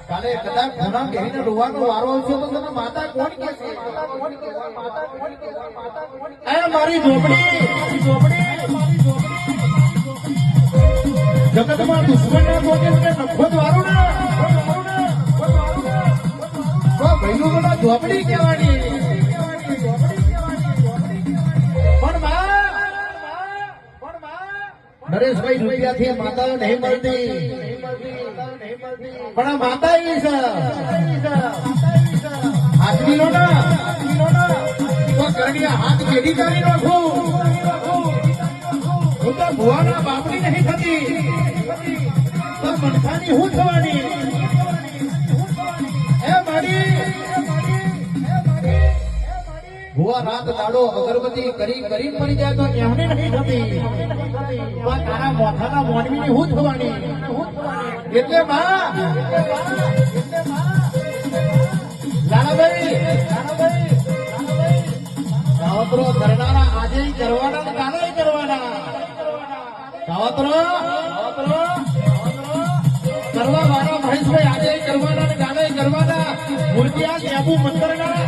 કાલે કદાચ ઘણા કહીને રોવાનો વારો આવશે તો તને માતા કોણ કે છે? મારી ઝોપડી જગતમાં દુશ્મન ના ગોતે નખો વારો ને ભાઈનું બધા ઝોપડી કહેવાની. નરેશભાઈ રૂપિયાથી માતા નહીં મળતી પણ આ માતા હાથવીનો ના કરડિયા હાથ પેઢી કરી નાખું હું તો ભુવાના બાપડી નહીં થતી તો મનખાની હું થવાની એ મારી ભુવા રાત દાડો અગરબત્તી કરી મરી જાય તો એમને નહીં થતી તારા મોથાના મોનવીની હું થવાની એટલે લાલાભાઈ કાવતરો કરનારા આજે કરવાના કાલે કરવાના કાવતરો કરવા વાળા મહેશભાઈ આજે કરવાના કાલે કરવાના મૂર્તિયા લેબુ મંતરના